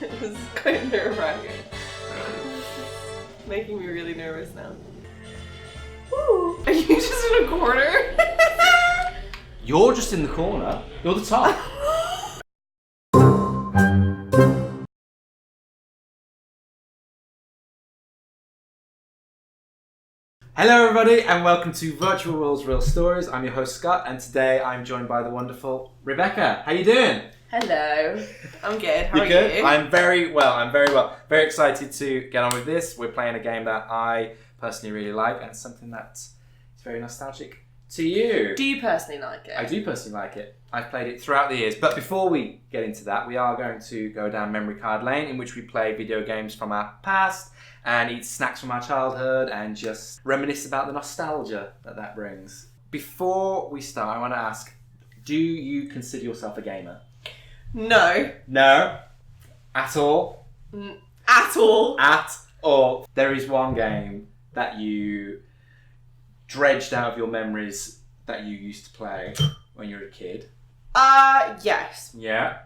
It was quite nerve-wracking. Making me really nervous now. Woo! Are you just in a corner? You're just in the corner. You're the top. Hello everybody and welcome to Virtual Worlds Real Stories. I'm your host Scott and today I'm joined by the wonderful Rebecca. How you doing? Hello. I'm good. How are good? you? I'm very well. Very excited to get on with this. We're playing a game that I personally really like and something that is very nostalgic to you. Do you personally like it? I do personally like it. I've played it throughout the years. But before we get into that, we are going to go down memory card lane in which we play video games from our past and eat snacks from our childhood and just reminisce about the nostalgia that brings. Before we start, I want to ask, do you consider yourself a gamer? No. No? At all? At all? At all. There is one game that you dredged out of your memories that you used to play when you were a kid. Yes. Yeah?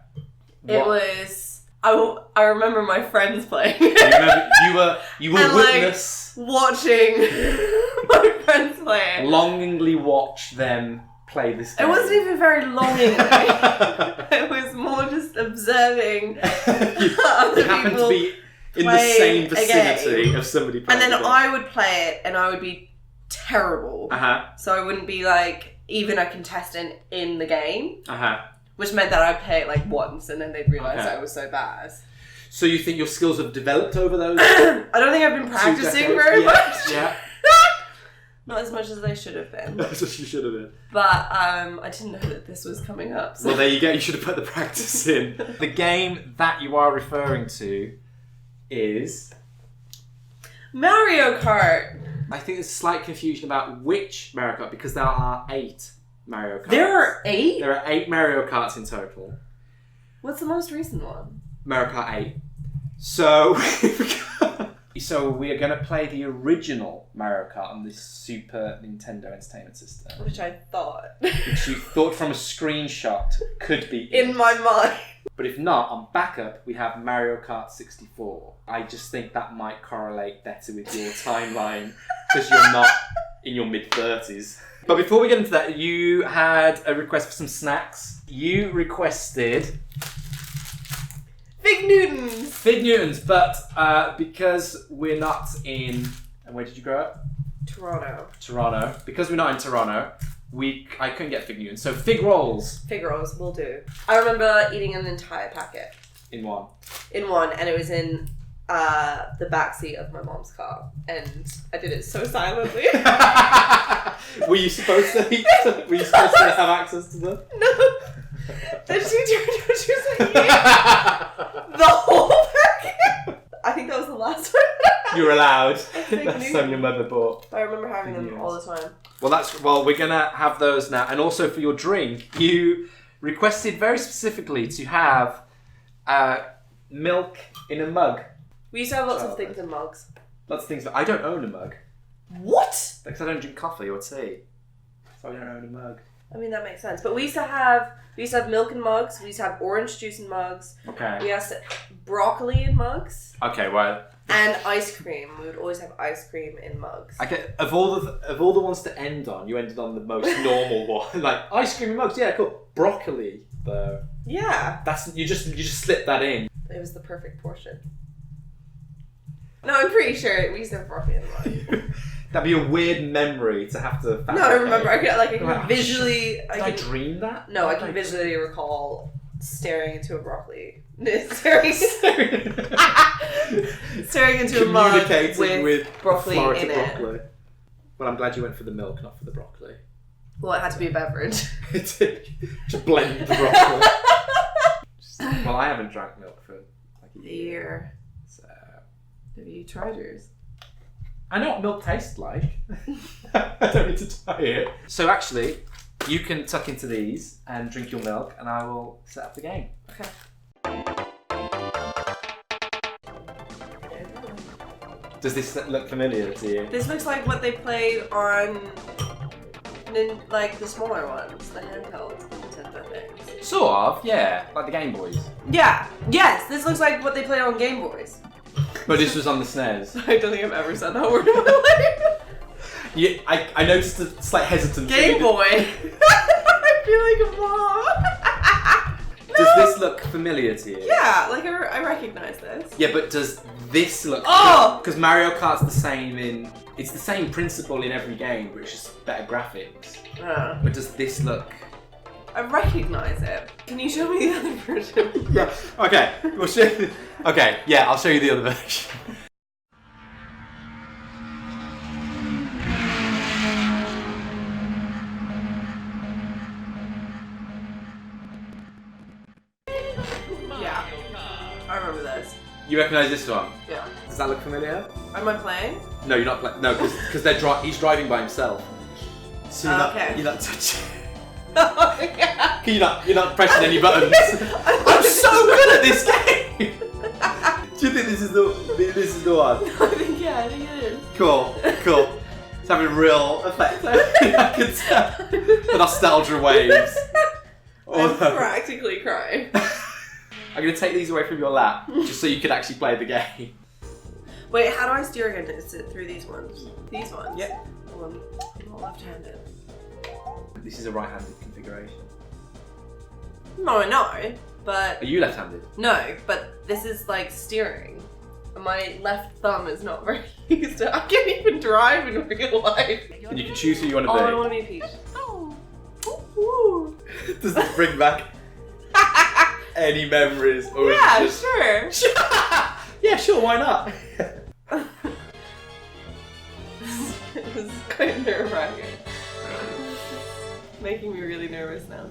It was... I remember my friends playing. You were and, witness. Watching my friends play it. Longingly watch them play this game. It wasn't even very longingly. It was more just observing other you happen people to be in the same vicinity of somebody playing and then the game. I would play it and I would be terrible. So I wouldn't be even a contestant in the game. Which meant that I'd play it once and then they'd realise I was so bad. So you think your skills have developed over those? I don't think I've been practicing very much. Yeah. Not as much as I should have been. That's what you should have been. But I didn't know that this was coming up. So. Well, there you go. You should have put the practice in. The game that you are referring to is... Mario Kart. I think there's slight confusion about which Mario Kart because there are 8 Mario Karts. There are 8? There are 8 Mario Karts in total. What's the most recent one? Mario Kart 8. So we are going to play the original Mario Kart on the Super Nintendo Entertainment System. Which I thought. Which you thought from a screenshot could be in my mind. But if not, on backup, we have Mario Kart 64. I just think that might correlate better with your timeline because you're not in your mid-30s. But before we get into that, you had a request for some snacks. You requested... Fig Newtons! Fig Newtons, but because we're not in... And where did you grow up? Toronto. Because we're not in Toronto, I couldn't get Fig Newtons. So Fig Rolls. Fig Rolls will do. I remember eating an entire packet. In one, and it was in the backseat of my mom's car. And I did it so silently. Were you supposed to have access to them? No. Then she turned around and she was like, yeah. The whole packet. I think that was the last time. You were allowed. Fig That's something your mother bought. I remember having them all the time. Well, we're gonna have those now, and also for your drink, you requested very specifically to have milk in a mug. We used to have lots of things in mugs. Lots of things, but I don't own a mug. What? Because I don't drink coffee or tea, so I don't own a mug. I mean, that makes sense. But we used to have milk in mugs. We used to have orange juice in mugs. Okay. We used to broccoli in mugs. Okay, well. And ice cream. We would always have ice cream in mugs. Okay, of all the ones to end on, you ended on the most normal one. Like ice cream in mugs, yeah, cool. Broccoli, though. Yeah. You just slip that in. It was the perfect portion. No, I'm pretty sure we used to have broccoli in the mug. That'd be a weird memory to have to. No, I remember. I can visually. Did I dream that? No, I can visually recall staring into a broccoli. staring into a mug with broccoli in it. Well, I'm glad you went for the milk, not for the broccoli. Well, it had to be a beverage. To blend the broccoli. Well, I haven't drank milk for a year. So, have you tried yours? I know what milk tastes like. I don't need to try it. So actually, you can tuck into these and drink your milk, and I will set up the game. Okay. Does this look familiar to you? This looks like what they play on, the smaller ones, the handheld Nintendo things. Sort of, yeah. Like the Game Boys. Yeah. Yes, this looks like what they play on Game Boys. But this was on the SNES. I don't think I've ever said that word in my life. Yeah, I noticed a slight hesitancy. Game Boy. I feel like a mom. No. Does this look familiar to you? Yeah, like I recognize this. Yeah, but does this look... Oh! Because Mario Kart's the same in... It's the same principle in every game, but it's just better graphics. But does this look... I recognize it. Can you show me the other version? Yeah, okay. We'll show you... Okay, yeah, I'll show you the other version. Yeah, I remember this. You recognise this one? Yeah. Does that look familiar? Am I playing? No, you're not playing. No, because he's driving by himself. So you're not touching. Oh, yeah. You're not pressing any buttons. I'm so good at this game. Do you think this is the one? I think it is. Cool. It's having a real effect. I can tell. The nostalgia waves. I'm practically crying. I'm going to take these away from your lap, just so you can actually play the game. Wait, how do I steer again? Is it through these ones? These ones? Yeah. I'm not left-handed. This is a right-handed configuration. No, I know, but... Are you left-handed? No, but this is like steering. And my left thumb is not very used to... I can't even drive in real life. And you can choose who you want to be. I want to be Peach. Oh. Ooh. Does this bring back any memories? Or yeah, is it just... sure. Yeah, sure, why not? This is quite nerve-wracking. Making me really nervous now.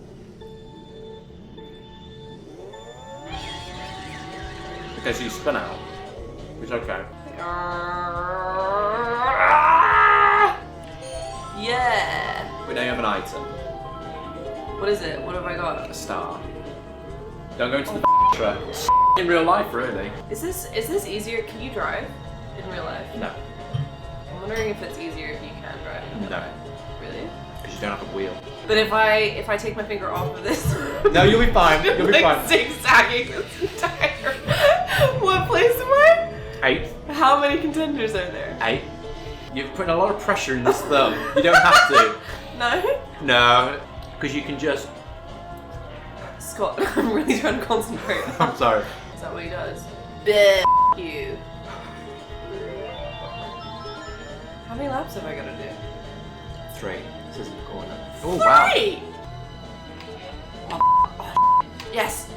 Okay, so you spin out. It's okay. Yeah. Wait, now you have an item. What is it? What have I got? A star. Don't go into the truck. In real life, really. Is this easier? Can you drive in real life? No. I'm wondering if it's easier if you can drive in real life. Really? Because you don't have a wheel. But if I take my finger off of this, no, you'll be fine. You'll be fine. Zigzagging this entire. What place am I? 8. How many contenders are there? 8. You're putting a lot of pressure in this thumb. You don't have to. No. No, because you can just. Scott, I'm really trying to concentrate. I'm sorry. Is that what he does? You. How many laps have I got to do? 3. This is the corner. Oh wow. 3! Oh, yes.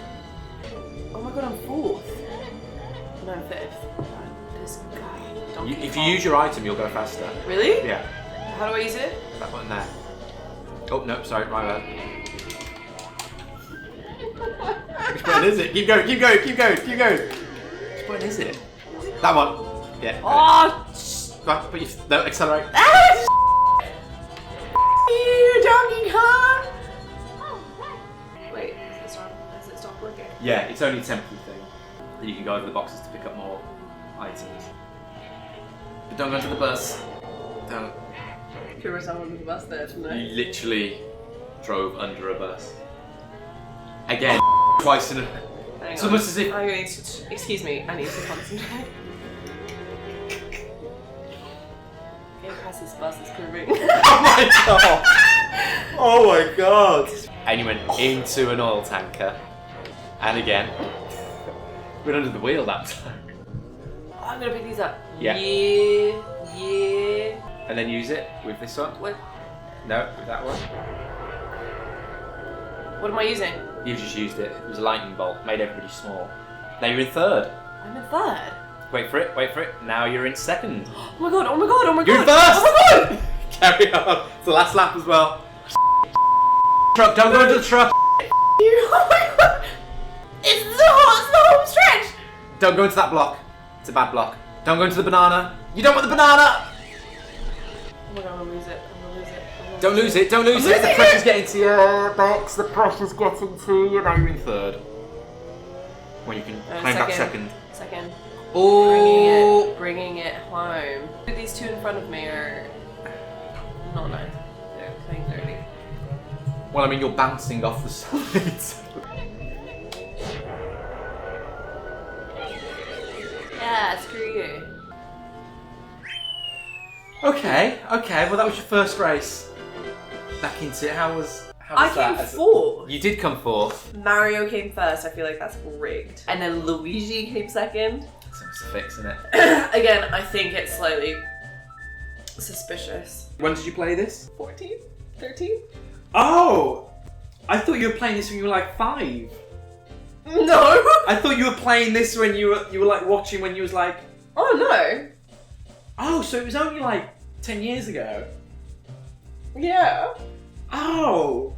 Oh my god, I'm 4th. No, I'm 5th. This guy. If you use your item, you'll go faster. Really? Yeah. How do I use it? That button there. Oh no, sorry, my bad. Which button is it? Keep going. Which button is it? That one. Yeah. Oh! Go on, put your... No, accelerate. You Donkey Kong! Wait, is it stop working? Yeah, it's only a temporary thing. Then you can go over the boxes to pick up more items. But don't go to the bus. Don't. There was someone with the bus there, didn't I? You literally drove under a bus. Again, twice in a... It's almost as if... Excuse me, I need to concentrate. Get past this bus, it's curving. Oh my god! Oh my god! And you went into an oil tanker. And again. Went under the wheel that time. Oh, I'm gonna pick these up. Yeah. Yeah. And then use it with this one? What? No, with that one. What am I using? You just used it. It was a lightning bolt. Made everybody small. Now you're in 3rd. I'm in 3rd. Wait for it. Now you're in 2nd. Oh my god, oh my god, oh my god! You're in 1st! Oh my god! Carry on. It's the last lap as well. Truck, don't go into the truck! You, oh my god! It's the home stretch! Don't go into that block. It's a bad block. Don't go into the banana. You don't want the banana! Oh my god, I'm gonna lose it. Don't lose it. The pressure's getting to you, Bex. The pressure's getting to you. Now you're in 3rd. Well, you can claim back 2nd. 2nd. Oh! Bringing it home. These two in front of me are not nice. They're playing dirty. Well, I mean, you're bouncing off the sides. Yeah, screw you. Okay. Well, that was your first race. Back into it. How was I that? came fourth. You did come fourth. Mario came first. I feel like that's rigged. And then Luigi came second. Seems to fix, isn't it? Again, I think it's slightly suspicious. When did you play this? 14? 13? Oh! I thought you were playing this when you were like 5. No! I thought you were playing this when you were like watching when you was like... Oh no! Oh, so it was only like 10 years ago? Yeah. Oh!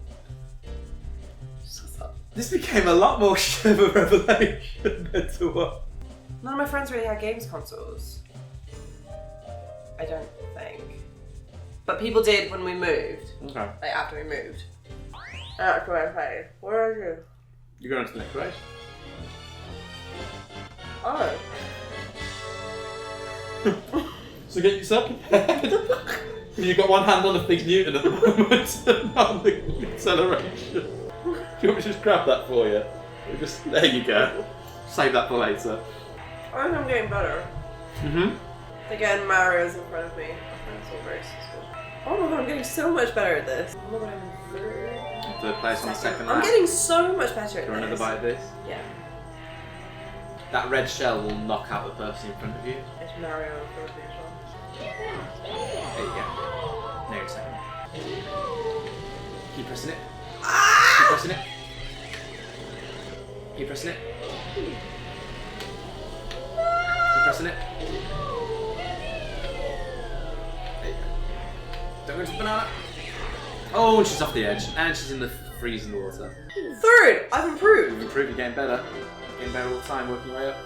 Shut up. This became a lot more of a revelation than to what? None of my friends really had games consoles. I don't think. But people did when we moved. Okay. Like after we moved. That's what I played. Where are you? You're going to the next race? Oh. So get yourself prepared. You've got one hand on the big Newton at the moment, and on the acceleration. Do you want me to just grab that for you? There you go. Save that for later. I think I'm getting better. Mm-hmm. Again, Mario's in front of me. That's all very suspicious. Oh my god, I'm getting so much better at this. Oh my god, I'm in Third place on the second I'm lap. getting so much better at Do you this. want another bite of this? Yeah. That red shell will knock out the person in front of you. It's Mario in front of me as well. There you go. Now you're second. Keep pressing it. Ah! Keep pressing it. Keep pressing it. Keep pressing it. There you go. Don't go into the banana. Oh, and she's off the edge. And she's in the freezing water. Third! I've improved! You've improved, you're getting better. Getting better all the time, working your way up.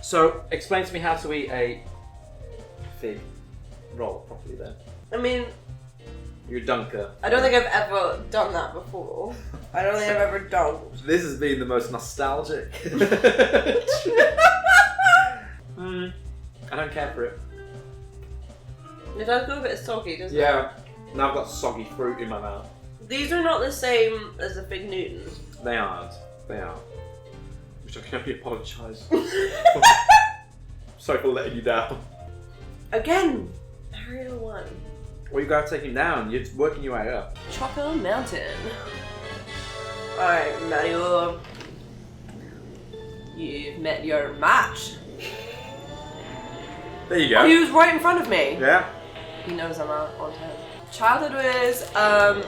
So, explain to me how to eat a fig roll properly then. I mean, You're a dunker. I don't think I've ever done that before. I don't think I've ever dunked. This has been the most nostalgic. I don't care for it. It does go a bit soggy, doesn't it? Yeah. Now I've got soggy fruit in my mouth. These are not the same as the Fig Newtons. They aren't. They are. Which I can only apologise for. Sorry for letting you down. Again, Mario 1. Well, you gotta take him down. You're working your way up. Choco Mountain. Alright, Mario. You've met your match. There you go. Oh, he was right in front of me. Yeah. He knows I'm out on time. Childhood was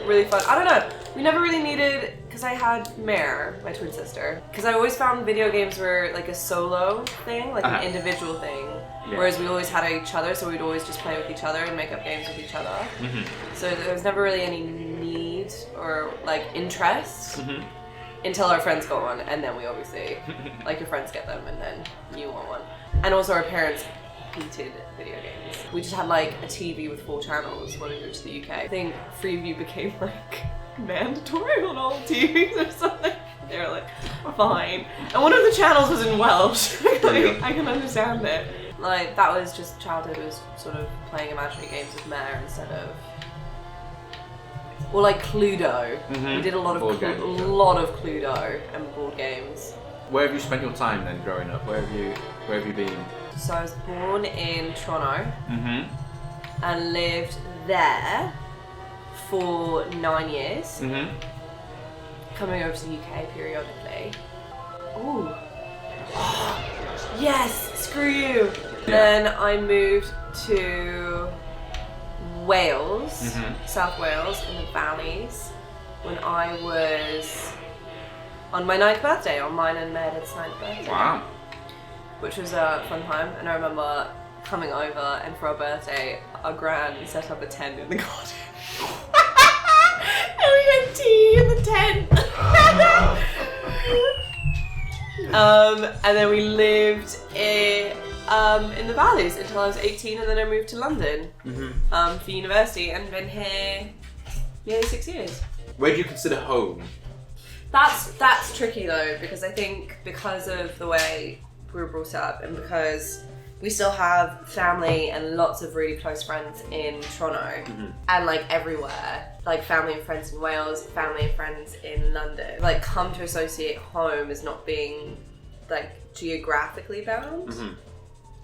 really fun. I don't know. We never really needed, because I had Mare, my twin sister. Because I always found video games were like a solo thing, like an individual thing. Yeah. Whereas we always had each other, so we'd always just play with each other and make up games with each other. Mm-hmm. So there was never really any need or like interest until our friends got one, and then we obviously, like your friends get them, and then you want one. And also our parents hated video games. We just had like a TV with 4 channels when we moved to the UK. I think Freeview became like mandatory on all TVs or something. They were like, fine. And one of the channels was in Welsh. Like, I can understand it. Like, that was just childhood, was sort of playing imaginary games with Mare instead of... Or like Cluedo. We did a lot of Cluedo and board games. Where have you spent your time then growing up? Where have you been? So I was born in Toronto and lived there for 9 years, coming over to the UK periodically. Ooh. Yes, screw you. Yeah. Then I moved to Wales, South Wales, in the valleys, when I was on my 9th birthday, on mine and Meredith's 9th birthday. Wow. Which was a fun time, and I remember coming over, and for our birthday, our gran set up a tent in the garden. And we had tea in the tent. And then we lived in the valleys until I was 18, and then I moved to London for university, and been here nearly 6 years. Where do you consider home? That's tricky though, because I think because of the way we were brought up, and because we still have family and lots of really close friends in Toronto and like everywhere. Like family and friends in Wales, family and friends in London. Like come to associate home as not being like geographically bound,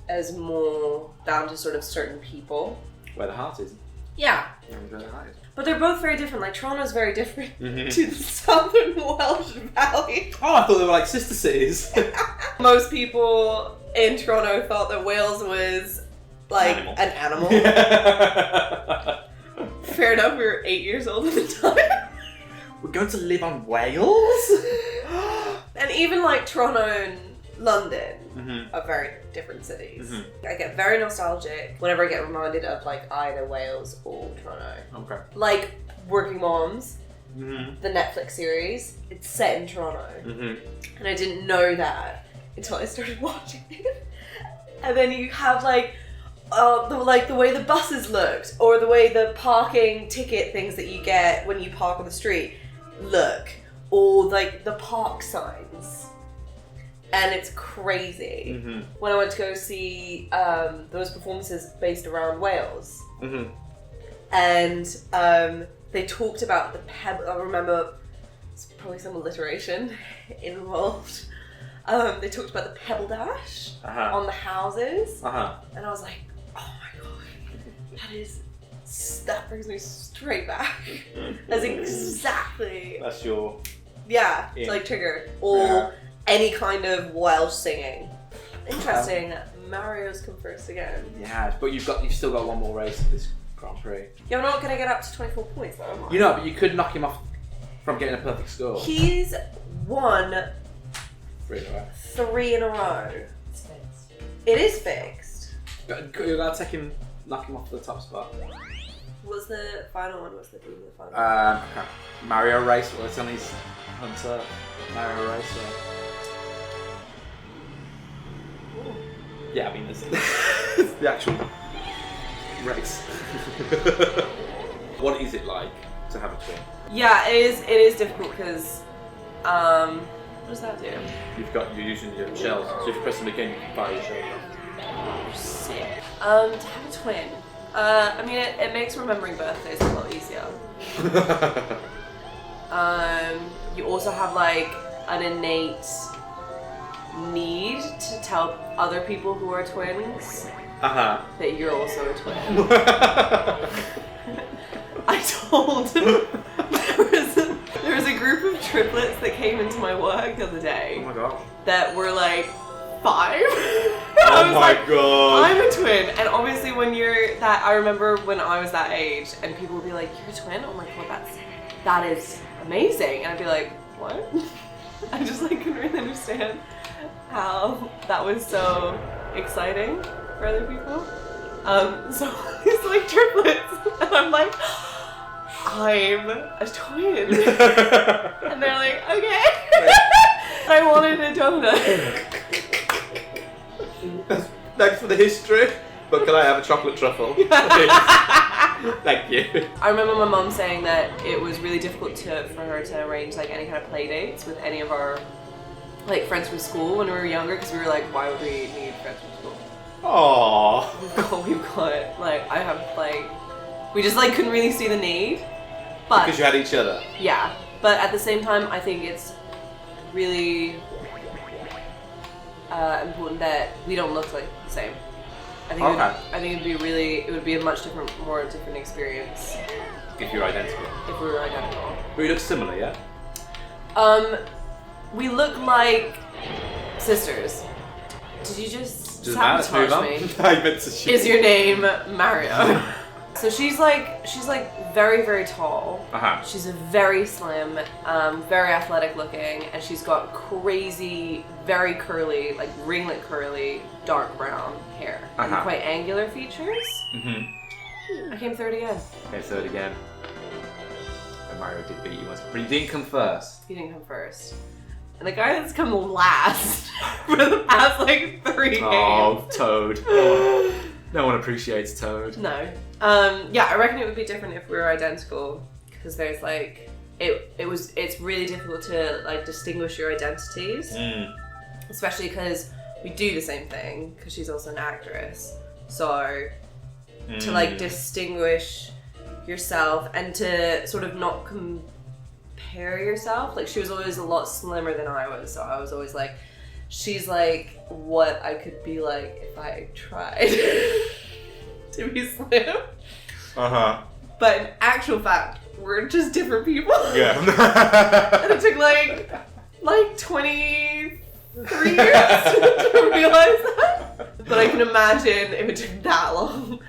as more bound to sort of certain people. Where the heart is. Yeah. Where the heart is. But they're both very different. Like Toronto's very different to the Southern Welsh Valley. Oh, I thought they were like sister cities. Most people in Toronto thought that Wales was like an animal. Fair enough, we were 8 years old at the time. We're going to live on Wales? And even like Toronto and London are very different cities. I get very nostalgic whenever I get reminded of like either Wales or Toronto. Okay. Like Working Moms, the Netflix series, it's set in Toronto. And I didn't know that until I started watching it. And then you have like the way the buses looked, or the way the parking ticket things that you get when you park on the street look, or like the park signs. And it's crazy. When I went to go see those performances based around Wales, and they talked about the pebble. I remember it's probably some alliteration involved. They talked about the pebble dash on the houses, and I was like, oh my god, that brings me straight back. That's exactly. That's your. Yeah, it's like trigger or any kind of Welsh singing. Interesting. Mario's come first again. Yeah, but you've still got one more race of this Grand Prix. Yeah, we're not gonna get up to 24 points though, am I? You know, but you could knock him off from getting a perfect score. He's won 3 in a row. 3 in a row. It's fixed. It is fixed. You're gonna knock him off the top spot. What's the final one? What's the theme of the final one? Mario Race. Well, it's on his Hunter Mario Race. Yeah, I mean, it's the actual race. What is it like to have a twin? Yeah, it is difficult because, what does that do? You're using your shells, so if you press them again, you can fire your shells off. Sick. To have a twin. I mean, it makes remembering birthdays a lot easier. You also have like an innate need to tell other people who are twins that you're also a twin. I told there was a group of triplets that came into my work the other day. Oh my gosh. That were like 5. Oh my god. I'm a twin, and obviously when you're that, I remember when I was that age, and people would be like, "You're a twin?" Oh my god, that is amazing, and I'd be like, "What?" I just like couldn't really understand how that was so exciting for other people. So it's like triplets, and I'm like, I'm a twin, and they're like, okay. I wanted a donut. Thanks for the history, but can I have a chocolate truffle? Thank you. I remember my mum saying that it was really difficult for her to arrange like any kind of play dates with any of our like friends from school when we were younger, because we were like, why would we need friends from school? Aww. We've got like, I have like, we just like couldn't really see the need. But because you had each other. Yeah, but at the same time, I think it's really important that we don't look like the same. I think it would be a much more different experience if you're identical. If we were identical. But you look similar, yeah? We look like sisters. Did you just sabotage me? I meant to shoot. Is your name Mario? So she's like very, very tall. She's very slim, very athletic looking, and she's got crazy, very curly, like ringlet curly, dark brown hair. And quite angular features. I came third again. Okay, third again. And Mario did beat you once, but he didn't come first. He didn't come first. And the guy that's come last for the past like 3 games. Oh, Toad. No one appreciates Toad. No. Yeah, I reckon it would be different if we were identical, because there's like it's really difficult to like distinguish your identities, especially because we do the same thing because she's also an actress. So to like distinguish yourself and to sort of not compare yourself. Like she was always a lot slimmer than I was, so I was always like, she's like what I could be like if I tried to be slim. But in actual fact, we're just different people. Yeah. And it took like 23 years to realize that. But I can imagine if it took that long,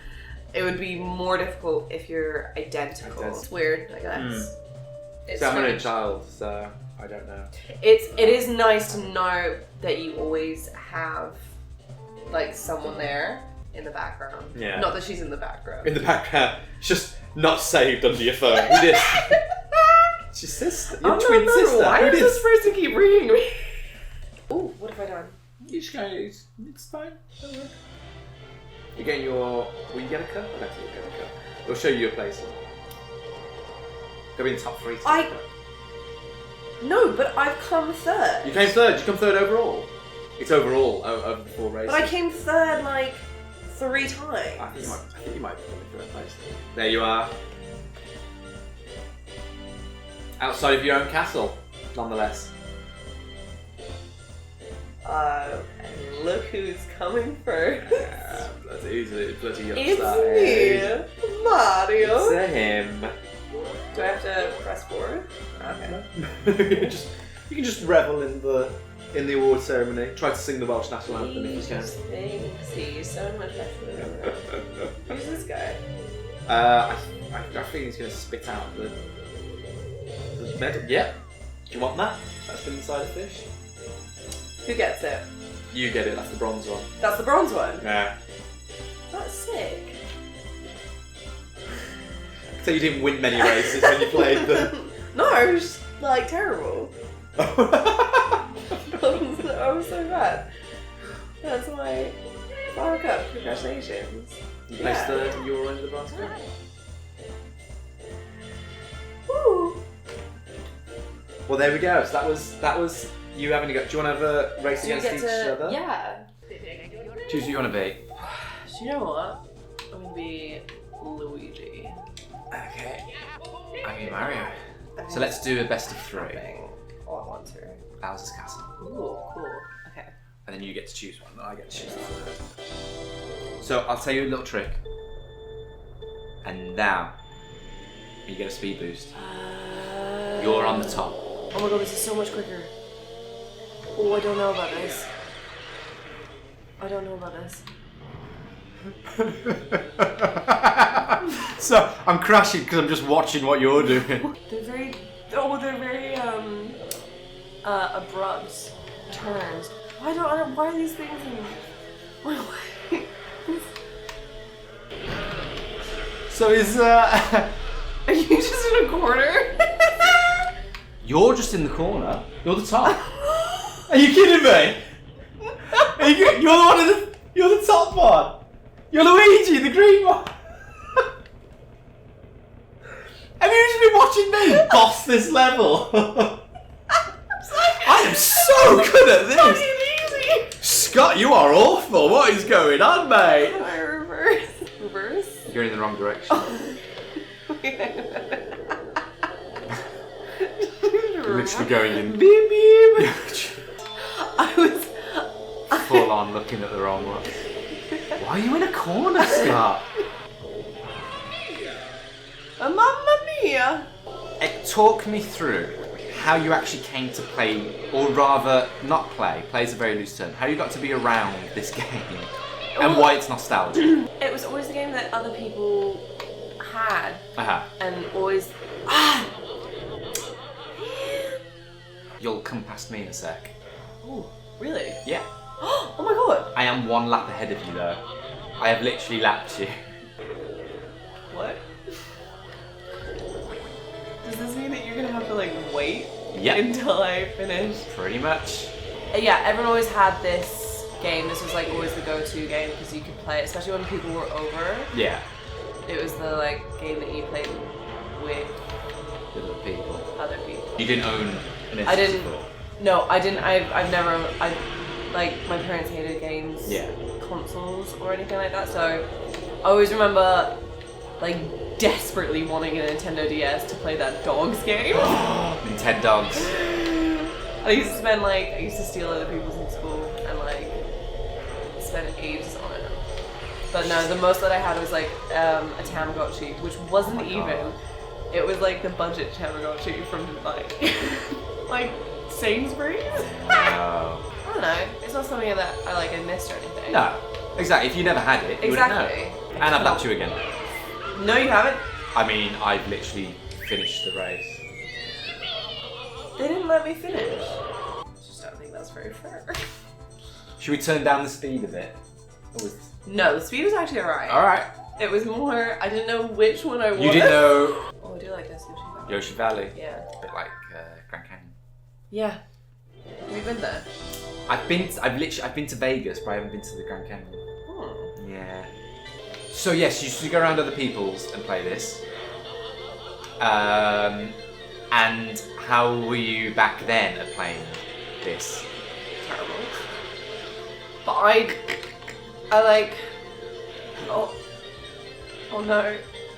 it would be more difficult if you're identical. It's weird, I guess. It's So I'm only a strange. child, so I don't know. It is nice to know that you always have like someone there in the background. Yeah. Not that she's in the background. In the background, it's just not saved under your phone. Who this? It's your sister. Your twin sister. Why Who is this? this person keep ringing me? Ooh, what have I done? You just go, it's fine. Don't worry. You're getting your... Will you get a cup? I don't think you'll get a cup. It'll show you your place. They'll be in the top 3. No, but I've come third. You came third. You come third overall. It's overall over the 4 races. But I came third like 3 times. I think you might be coming third place. There you are. Outside of your own castle, nonetheless. And look who's coming first. Yeah, bloody It's upset. me, Mario. It's him. Do I have to press forward? Okay. you can just revel in the award ceremony. Try to sing the Welsh national anthem if you can. Thinks he's so much better than everyone. Who's this guy? I think he's going to spit out the medal. Yeah. Do you want that? That's been inside a fish. Who gets it? You get it. That's the bronze one. That's the bronze one? Yeah. That's sick. So you didn't win many races when you played them. No, it was just like terrible. I was so bad. That's my flower cup. Congratulations. You placed third and you were under the basket. Woo! Well, there we go. So that was you having to go. Do you want to have a race Do you against get each to... other? Yeah. Choose who you want to be. Do you know what? I'm gonna be Luigi. Okay. I'm be Mario. So let's do a best of 3. All at once here. Bowser's Castle. Ooh, cool. Okay. And then you get to choose one, and I get to choose the third. So I'll tell you a little trick. And now, you get a speed boost. You're on the top. Oh my god, this is so much quicker. Oh, I don't know about this. I don't know about this. So I'm crashing because I'm just watching what you're doing. They're very abrupt turns. Why are these things in... Why? So is Are you just in a corner? You're just in the corner. You're the top. Are you kidding me? You're the top one. You're Luigi, the green one. Have you just been watching me boss this level? I am so good at this. Fucking easy. Scott, you are awful. What is going on, mate? Can I reverse? Reverse? You're in the wrong direction. You're literally going in. Beep beep. I was Full on looking at the wrong one. Why are you in a corner, Scott? Mamma mia! Talk me through how you actually came to play, or rather, not play. Play is a very loose term. How you got to be around this game, and why it's nostalgic. It was always the game that other people had, and always. You'll come past me in a sec. Oh, really? Yeah. Oh my god! I am 1 lap ahead of you, though. I have literally lapped you. What? Does this mean that you're gonna have to like wait Yep. until I finish? Pretty much. Yeah, everyone always had this game. This was like always the go-to game because you could play it, especially when people were over. Yeah. It was the like game that you played with Other people. other people. You didn't own an I didn't. N64. No, I didn't. like my parents hated games, Yeah. consoles or anything like that. So I always remember like desperately wanting a Nintendo DS to play that dogs game. Nintendo dogs. I used to steal other people's in school and like spend ages on it. But no, the most that I had was like a Tamagotchi, which wasn't even. It was like the budget Tamagotchi from like like Sainsbury's. No. I don't know. It's not something that I missed or anything. No. Exactly. If you never had it, you wouldn't know. And I've lapped you again. No, you haven't. I mean, I've literally finished the race. They didn't let me finish. I just don't think that's very fair. Should we turn down the speed a bit? No, the speed was actually alright. Alright. It was more, I didn't know which one I was. You didn't know Oh, I do like this, Yoshi Valley. Yoshi Valley? Yeah. A bit like Grand Canyon. Yeah. Have you been there? I've been to Vegas, but I haven't been to the Grand Canyon. Hmm. Yeah. So yes, you should go around other people's and play this. And how were you back then at playing this? Terrible. But I like. Oh no.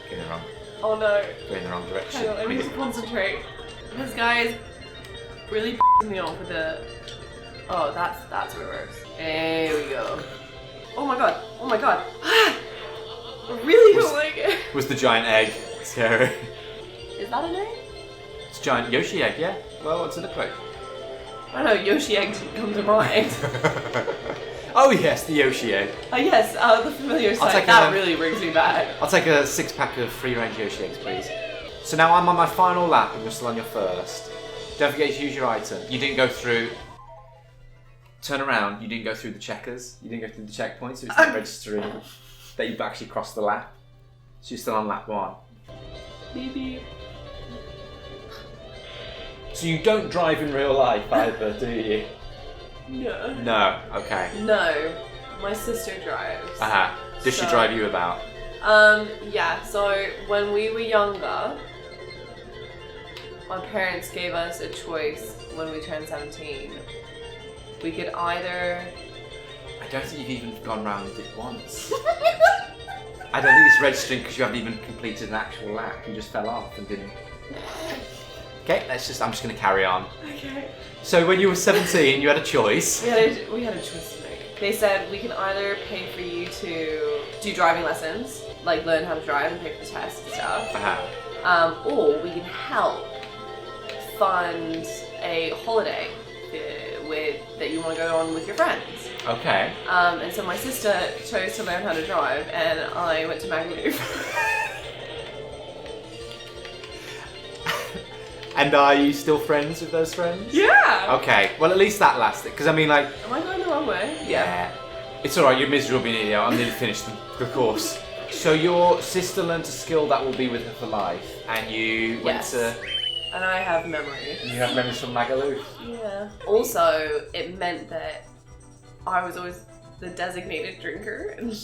Getting it wrong. Oh no. Going in the wrong direction. Hang on, I need to concentrate. This guy's really me off with the. Oh, that's reverse. There we go. Oh my god. Oh my god. I really don't like it. Was the giant egg scary? Is that an egg? It's a giant Yoshi egg, yeah. Well, what's it look like? I don't know, Yoshi egg didn't come to mind. Oh yes, the Yoshi egg. Yes, the familiar sight. take That a- really brings me back. I'll take a 6-pack of free-range Yoshi eggs, please. So now I'm on my final lap and you're still on your first. Don't forget to use your item. You didn't go through... Turn around, you didn't go through the checkers. You didn't go through the checkpoints, so it's not registering that you've actually crossed the lap. So you're still on lap 1. Beep beep. So you don't drive in real life either, do you? No. No, okay. No. My sister drives. Does she So- drive you about? Yeah, so when we were younger, my parents gave us a choice when we turned 17. We could either... I don't think you've even gone round it once. I don't think it's registering because you haven't even completed an actual lap. You just fell off and didn't... Okay, I'm just going to carry on. Okay. So when you were 17, you had a choice. We had a choice to make. They said we can either pay for you to do driving lessons, like learn how to drive and pay for the test and stuff, or we can help fund a holiday that you want to go on with your friends. Okay. And so my sister chose to learn how to drive, and I went to Magaluf. And are you still friends with those friends? Yeah. Okay, well at least that lasted. Because I mean like... Am I going the wrong way? Yeah. It's alright, you're miserable being here. I'm nearly finished the course. So your sister learned a skill that will be with her for life, and you went Yes. to... And I have memories. You have memories from Magaluf. Yeah. Also, it meant that I was always the designated drinker, and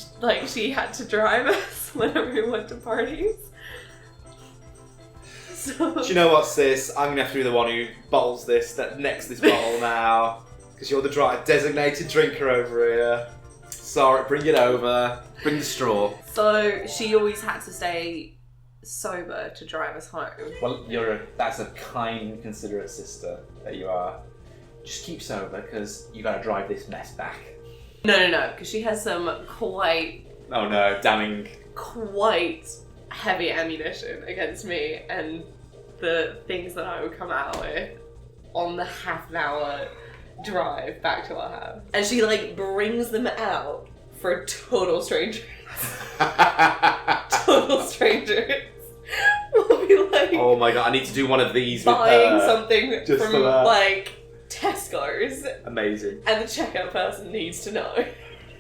she had to drive us whenever we went to parties. So... Do you know what, sis? I'm gonna have to be the one who bottles this bottle now, because you're the designated drinker over here. Sorry, bring it over. Bring the straw. So she always had to stay sober to drive us home. Well, that's a kind, considerate sister that you are. Just keep sober, because you gotta drive this mess back. No, because she has some quite damning. Quite heavy ammunition against me and the things that I would come out with on the half-an-hour drive back to our house. And she brings them out for total strangers. Total strangers. We'll be oh my god, I need to do one of these buying with her. something Just from for that. Tesco's. Amazing. And the checkout person needs to know.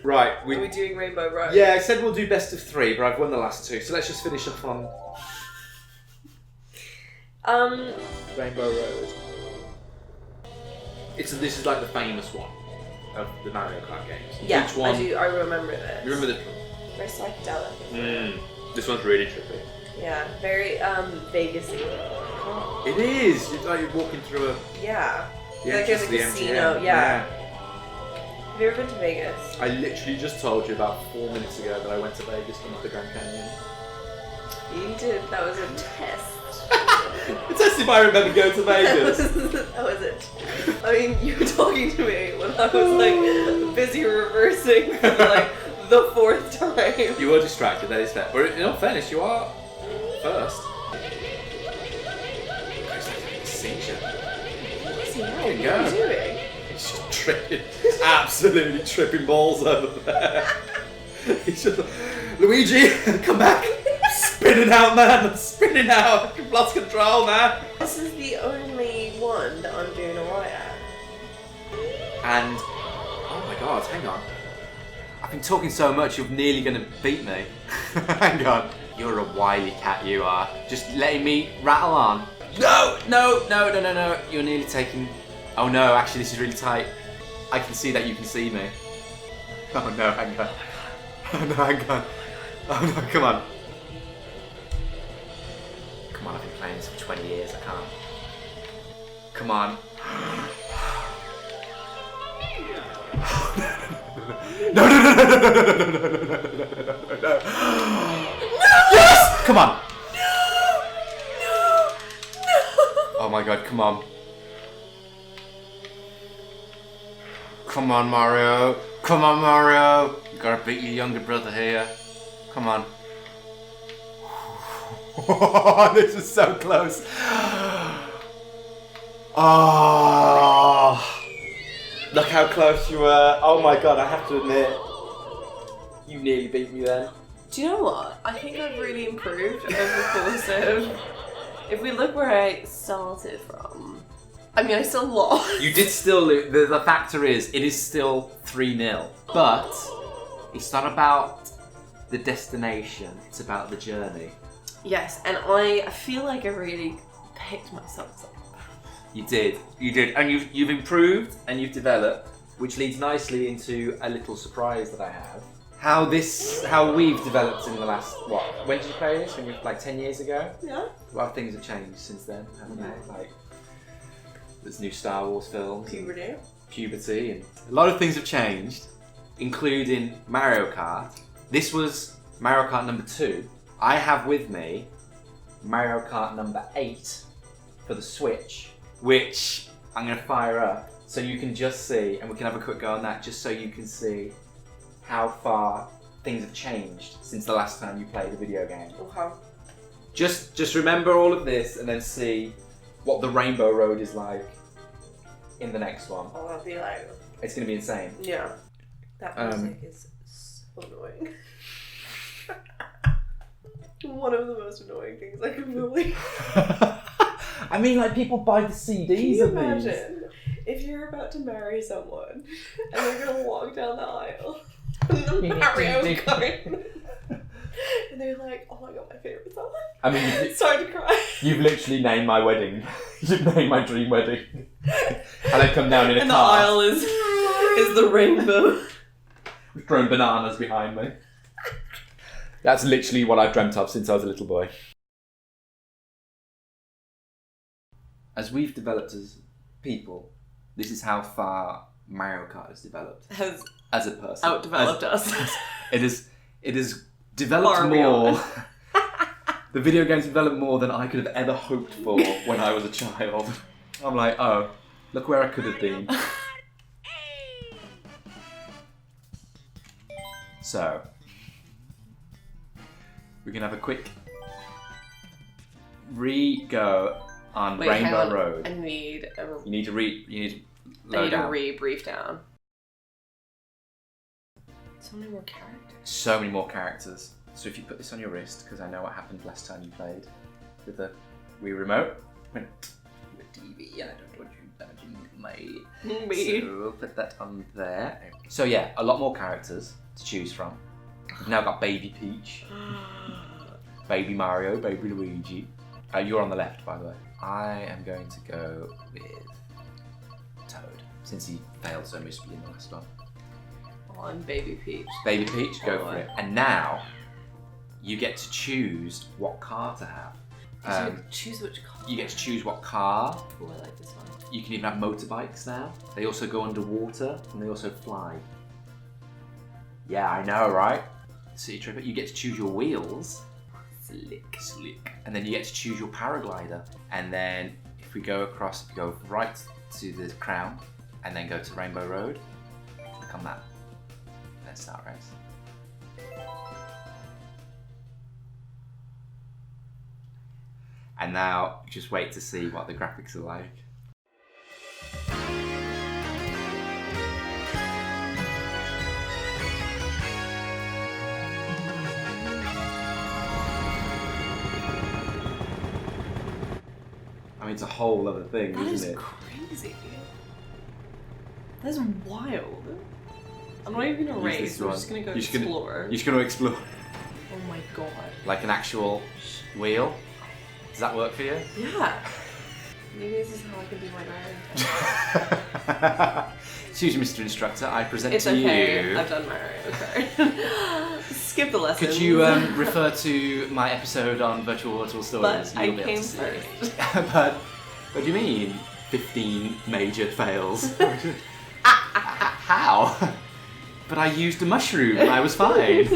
Right, Are we doing Rainbow Road? Yeah, I said we'll do best of 3, but I've won the last 2, so let's just finish off on Rainbow Road. This is like the famous one of the Mario Kart games. Yeah, Which one? I remember this. You remember this one? Very psychedelic. This one's really trippy. Yeah, very Vegas-y. It is! You're walking through Yeah. the Like there's entrance a to the casino, MGM. yeah. Have you ever been to Vegas? I literally just told you about 4 minutes ago that I went to Vegas from the Grand Canyon. You did. That was a test. The test if I remember going to Vegas. That was it. I mean, you were talking to me when I was like busy reversing for like the 4th time. You were distracted, that is fair. But in all fairness, you are first. It's like a seizure. There you go. What are you doing? He's just tripping, absolutely tripping balls over there. He's just like, Luigi, come back. Spinning out, man. I'm spinning out. I've lost control, man. This is the only one that I'm doing alright at. And, oh my god, hang on. I've been talking so much, you're nearly going to beat me. Hang on. You're a wily cat, you are. Just letting me rattle on. No. You're nearly taking... Oh no, actually this is really tight. I can see that you can see me. Oh no, hang on. Oh no, hang on. Oh no, come on. Come on, I've been playing this for 20 years, I can't. Come on. No. Yes! Come on. No. Oh my god, come on. Come on, Mario. Come on, Mario. You gotta beat your younger brother here. Come on. This is so close. Oh. Look how close you were. Oh my god, I have to admit. You nearly beat me then. Do you know what? I think I've really improved over the course of... If we look where I started from... I mean, I still lost. You did still lose. The factor is, it is still 3-0. But it's not about the destination, it's about the journey. Yes, and I feel like I really picked myself up. You did, and you've improved and you've developed, which leads nicely into a little surprise that I have. How we've developed in the last, what? When did you play this? When you were like 10 years ago? Yeah. A lot of things have changed since then, haven't they? Like, there's new Star Wars films. Puberty, and a lot of things have changed, including Mario Kart. This was Mario Kart number 2. I have with me Mario Kart number 8 for the Switch, which I'm going to fire up so you can just see, and we can have a quick go on that, just so you can see how far things have changed since the last time you played a video game. Okay. Just remember all of this and then see what the Rainbow Road is like in the next one. Oh, that'll be like... It's going to be insane. Yeah. That music is so annoying. One of the most annoying things I can believe. I mean, like, people buy the CDs Can you of imagine if you're about to marry someone and they're going to walk down the aisle and the Mario Kart and they're like, oh my god, my favourite song. I mean, Started to cry. You've literally named my wedding. You've named my dream wedding. And I come down in a and car. And the aisle is the rainbow. Throwing bananas behind me. That's literally what I've dreamt of since I was a little boy. As we've developed as people, this is how far Mario Kart has developed. As a person. Outdeveloped us. It is developed more. The video games developed more than I could have ever hoped for when I was a child. I'm like, oh, look where I could have been. So, we can have a quick re-go on Rainbow Road. I need a... You need to re-brief down. So many more characters. So many more characters. So if you put this on your wrist, because I know what happened last time you played with the Wii remote, went to a TV, and I don't want you damaging my... So we'll put that on there. So yeah, a lot more characters to choose from. We've now got Baby Peach, Baby Mario, Baby Luigi. You're on the left, by the way. I am going to go with Toad, since he failed so miserably in the last one. Oh, I'm Baby Peach. Baby Peach, go for it. And now, you get to choose what car to have. So choose which car? You get to choose what car. Oh, I like this one. You can even have motorbikes now. They also go underwater and they also fly. Yeah, I know, right? City Tripper, you get to choose your wheels. Slick. And then you get to choose your paraglider. And then if we go across, if you go right to the crown and then go to Rainbow Road, click on that. Then start race. And now just wait to see what the graphics are like. I mean, it's a whole other thing, isn't it? That is crazy. That's wild. I'm not even gonna race, I'm just gonna go explore. You're just gonna explore. Oh my god. Like an actual wheel? Does that work for you? Yeah. Maybe this is how I can do my Mario. Excuse me, Mr. Instructor, I present It's to okay. you. I've done Mario Kart. Skip the lesson. Could you refer to my episode on virtual stories? But I You'll be able came to see it. first. But what do you mean? 15 major fails. How? But I used a mushroom and I was fine.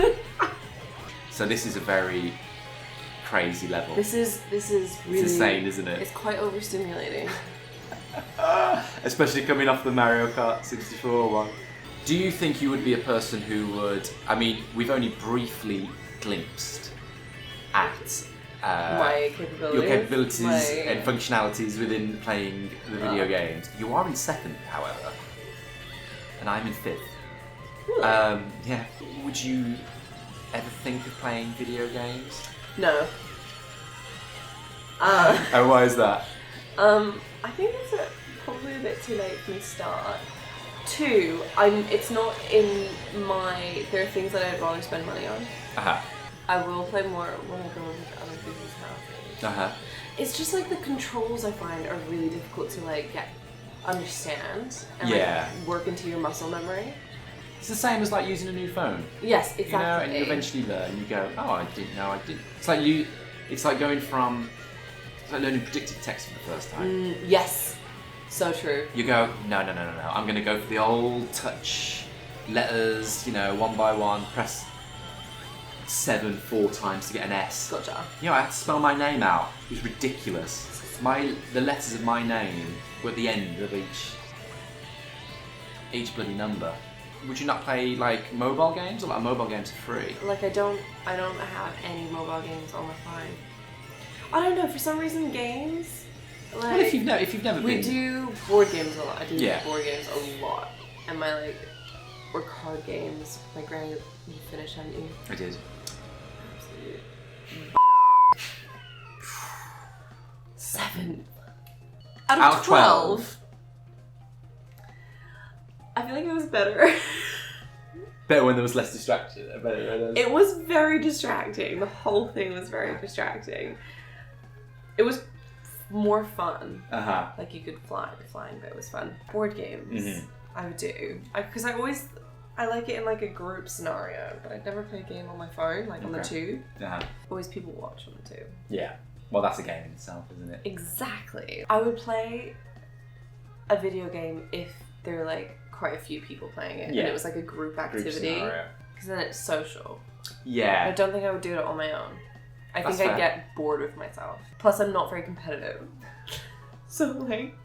So this is a very crazy level. This is really It's insane, isn't it? It's quite overstimulating. Especially coming off the Mario Kart 64 one. Do you think you would be a person who would... I mean, we've only briefly glimpsed at My capabilities. your capabilities and functionalities within playing the video games. You are in second, however, and I'm in fifth. Really? Yeah. Would you ever think of playing video games? No. And why is that? I think it's probably a bit too late for me to start. Two, it's not in my... There are things that I'd rather spend money on. I will play more when I go over to other people's houses. It's just like the controls I find are really difficult to like understand and like work into your muscle memory. It's the same as like using a new phone. Yes, exactly. You know, and you eventually learn. You go, oh, I didn't know I did. It's like you. It's like going from. It's like learning predictive text for the first time. Yes, so true. You go, no. I'm going to go for the old touch letters. You know, one by one. Press 7 4 times to get an S. Gotcha. You know, I had to spell my name out. It was ridiculous. The letters of my name were at the end of each bloody number. Would you not play like mobile games? Or like mobile games are free? Like I don't have any mobile games on my phone. I don't know, for some reason games like Well, if you've never been. we do board games a lot. I do Yeah. board games a lot. And my or card games. My granny you finished, haven't you? I did. Absolute 7 out of 12. I feel like it was better. Better when there was less distraction. It was very distracting. The whole thing was very distracting. It was more fun. Like you could flying bit was fun. Board games, I would do. Because I like it in like a group scenario, but I'd never play a game on my phone, like on the tube. Always people watch on the tube. Yeah. Well, that's a game in itself, isn't it? Exactly. I would play a video game if there were like quite a few people playing it, and it was like a group activity. Because then it's social. Yeah. I don't think I would do it on my own. I That's think I'd fair. get bored with myself. Plus, I'm not very competitive. So, like,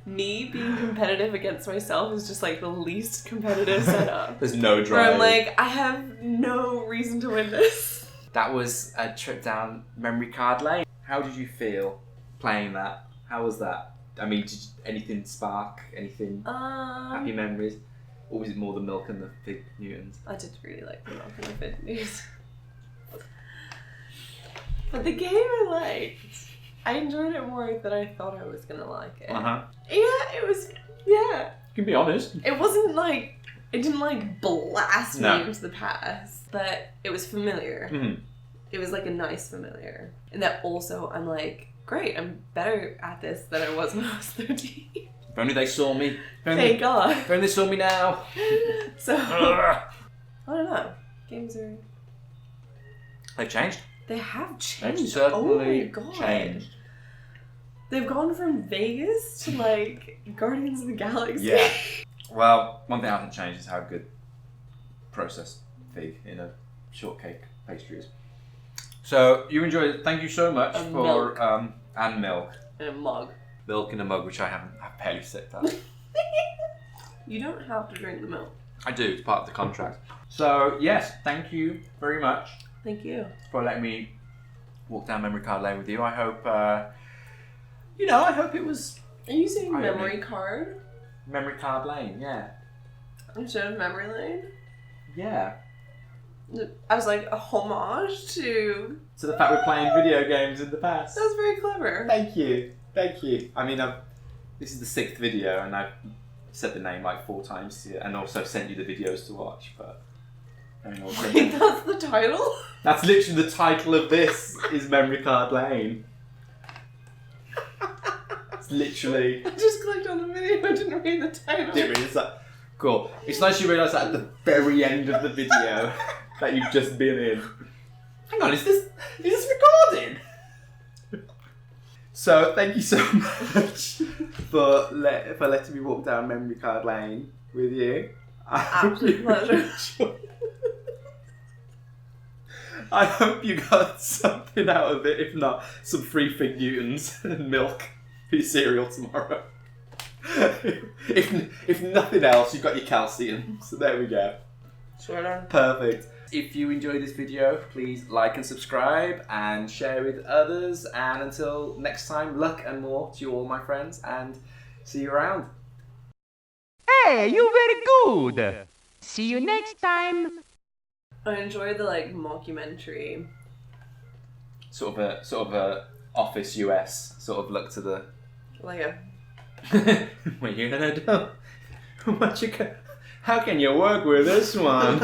me being competitive against myself is just, like, the least competitive setup. There's no drive. Where I'm like, I have no reason to win this. That was a trip down memory card lane. How did you feel playing that? How was that? I mean, did anything spark? Anything? Happy memories? Or was it more the milk and the Fig Newtons? I did really like the milk and the Fig Newtons. But the game I liked. I enjoyed it more than I thought I was gonna like it. Yeah, it was. Yeah. You can be honest. It wasn't like it didn't like blast me into the past, but it was familiar. It was like a nice familiar, and that also I'm like, great, I'm better at this than I was when I was 13. If only they saw me. Thank God. If only they saw me now. So I don't know. Games are. They've changed. They have changed. They've certainly oh my God. changed. They've gone from Vegas to like Guardians of the Galaxy. Yeah. Well, one thing I haven't changed is how good processed fig in a shortcake pastry is. So you enjoyed it. Thank you so much And for milk. And milk. In a mug. Milk in a mug, which I've barely sipped at. You don't have to drink the milk. I do. It's part of the contract. So yes, thank you very much Thank you. for letting me walk down memory card lane with you. I hope I hope it was Are you saying I don't memory card memory card lane. Yeah. instead of memory lane? Yeah. As like a homage to. So the fact we're playing video games in the past. That's very clever. Thank you. Thank you. I mean, this is the 6th video, and I've said the name like 4 times to you, and also sent you the videos to watch. But I mean, also, Wait, that's the title? that's literally the title of this is Memory Card Lane. It's literally. I just clicked on the video, I didn't read the title. Didn't realize that. Cool. It's nice you realise that at the very end of the video that you've just been in. Hang on, is this recording? So thank you so much for letting me walk down memory card lane with you. Absolute pleasure. I hope you got something out of it. If not, some free Fig Newtons and milk for your cereal tomorrow. If nothing else, you've got your calcium. So there we go. Sort of. Perfect. If you enjoyed this video, please like and subscribe and share with others. And until next time, luck and more to you all, my friends, and see you around. Hey, you very good. See you next time. I enjoyed the like mockumentary. Sort of a Office US sort of look to the. Like a. What are you gonna do? How can you work with this one?